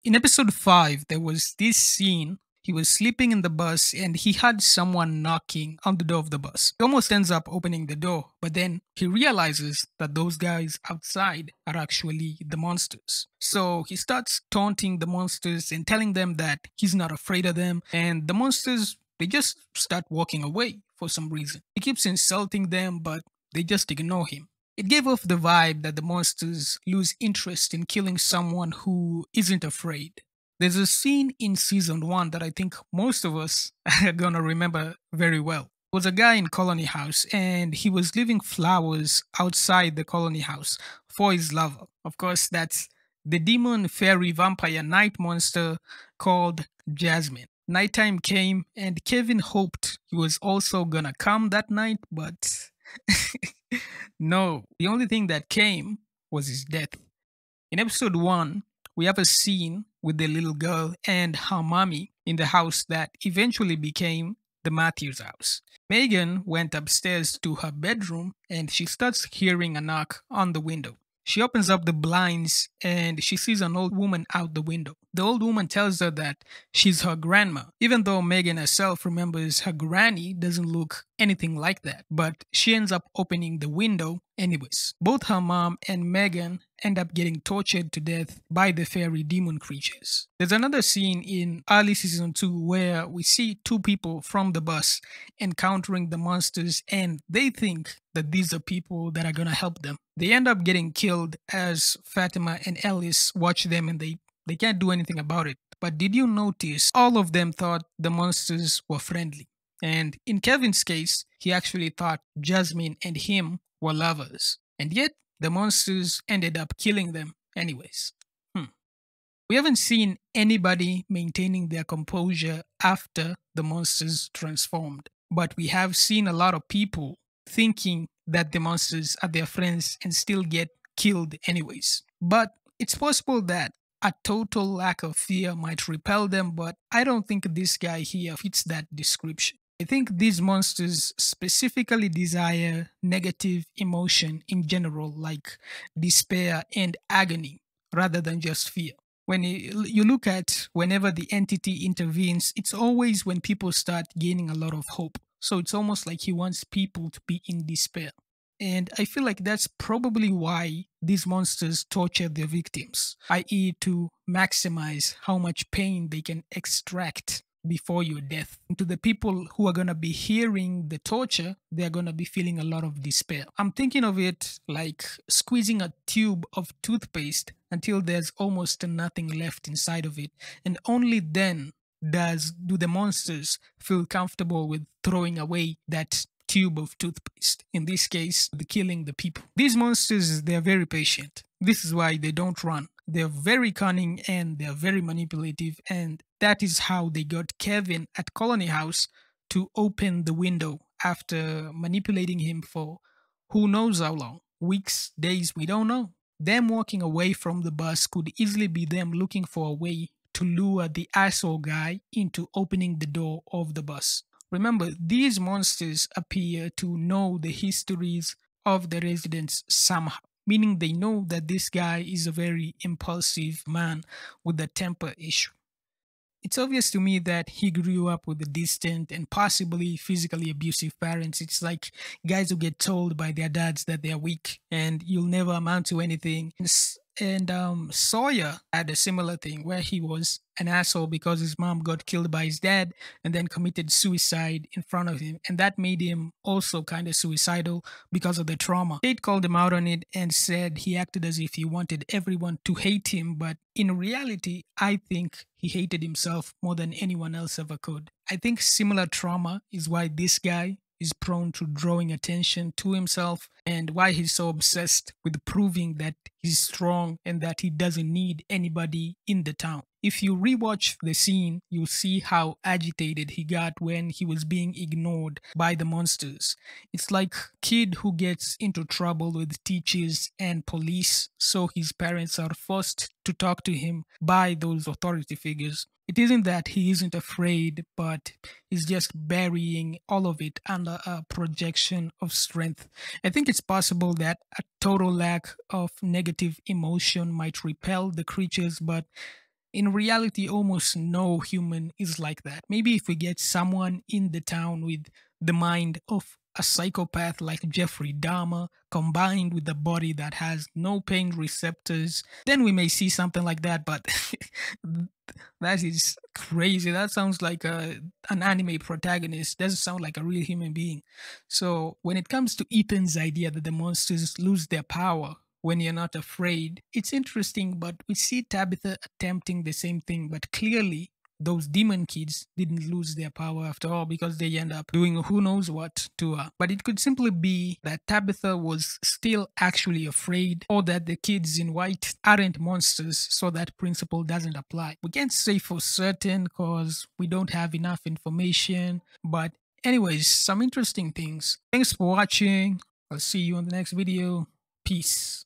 In episode 5, there was this scene. He was sleeping in the bus and he had someone knocking on the door of the bus. He almost ends up opening the door, but then he realizes that those guys outside are actually the monsters. So he starts taunting the monsters and telling them that he's not afraid of them, and the monsters, they just start walking away for some reason. He keeps insulting them, but they just ignore him. It gave off the vibe that the monsters lose interest in killing someone who isn't afraid. There's a scene in season 1 that I think most of us are gonna remember very well. There was a guy in Colony House and he was leaving flowers outside the Colony House for his lover. Of course, that's the demon fairy vampire night monster called Jasmine. Nighttime came and Kevin hoped he was also gonna come that night, but no, the only thing that came was his death. In episode 1, we have a scene with the little girl and her mommy in the house that eventually became the Matthews house. Megan went upstairs to her bedroom and she starts hearing a knock on the window. She opens up the blinds and she sees an old woman out the window. The old woman tells her that she's her grandma, even though Megan herself remembers her granny doesn't look anything like that. But she ends up opening the window anyways. Both her mom and Megan end up getting tortured to death by the fairy demon creatures. There's another scene in early season 2 where we see two people from the bus encountering the monsters and they think that these are people that are gonna help them. They end up getting killed as Fatima and Ellis watch them and they can't do anything about it. But did you notice all of them thought the monsters were friendly? And in Kevin's case, he actually thought Jasmine and him were lovers. And yet, the monsters ended up killing them anyways. We haven't seen anybody maintaining their composure after the monsters transformed. But we have seen a lot of people thinking that the monsters are their friends and still get killed anyways. But it's possible that a total lack of fear might repel them, but I don't think this guy here fits that description. I think these monsters specifically desire negative emotion in general, like despair and agony, rather than just fear. When you look at whenever the entity intervenes, it's always when people start gaining a lot of hope. So it's almost like he wants people to be in despair. And I feel like that's probably why these monsters torture their victims, i.e., to maximize how much pain they can extract before your death. And to the people who are going to be hearing the torture, they're going to be feeling a lot of despair. I'm thinking of it like squeezing a tube of toothpaste until there's almost nothing left inside of it. And only then do the monsters feel comfortable with throwing away that tube of toothpaste, in this case the killing the people. These monsters, they're very patient. This is why they don't run. They're very cunning and they're very manipulative, and that is how they got Kevin at Colony House to open the window after manipulating him for who knows how long, weeks, days, we don't know. Them walking away from the bus could easily be them looking for a way to lure the asshole guy into opening the door of the bus. Remember, these monsters appear to know the histories of the residents somehow, meaning they know that this guy is a very impulsive man with a temper issue. It's obvious to me that he grew up with distant and possibly physically abusive parents. It's like guys who get told by their dads that they're weak and you'll never amount to anything. And Sawyer had a similar thing where he was an asshole because his mom got killed by his dad and then committed suicide in front of him. And that made him also kind of suicidal because of the trauma. Kate called him out on it and said he acted as if he wanted everyone to hate him. But in reality, I think he hated himself more than anyone else ever could. I think similar trauma is why this guy is prone to drawing attention to himself and why he's so obsessed with proving that he's strong and that he doesn't need anybody in the town. If you rewatch the scene, you'll see how agitated he got when he was being ignored by the monsters. It's like a kid who gets into trouble with teachers and police, so his parents are forced to talk to him by those authority figures. It isn't that he isn't afraid, but he's just burying all of it under a projection of strength. I think it's possible that a total lack of negative emotion might repel the creatures, but In reality, almost no human is like that. Maybe if we get someone in the town with the mind of a psychopath like Jeffrey Dahmer, combined with a body that has no pain receptors, then we may see something like that. But that is crazy. That sounds like an anime protagonist. Doesn't sound like a real human being. So when it comes to Ethan's idea that the monsters lose their power when you're not afraid, it's interesting, but we see Tabitha attempting the same thing, but clearly those demon kids didn't lose their power after all because they end up doing who knows what to her. But it could simply be that Tabitha was still actually afraid, or that the kids in white aren't monsters, so that principle doesn't apply. We can't say for certain because we don't have enough information, but anyways, some interesting things. Thanks for watching. I'll see you on the next video. Peace.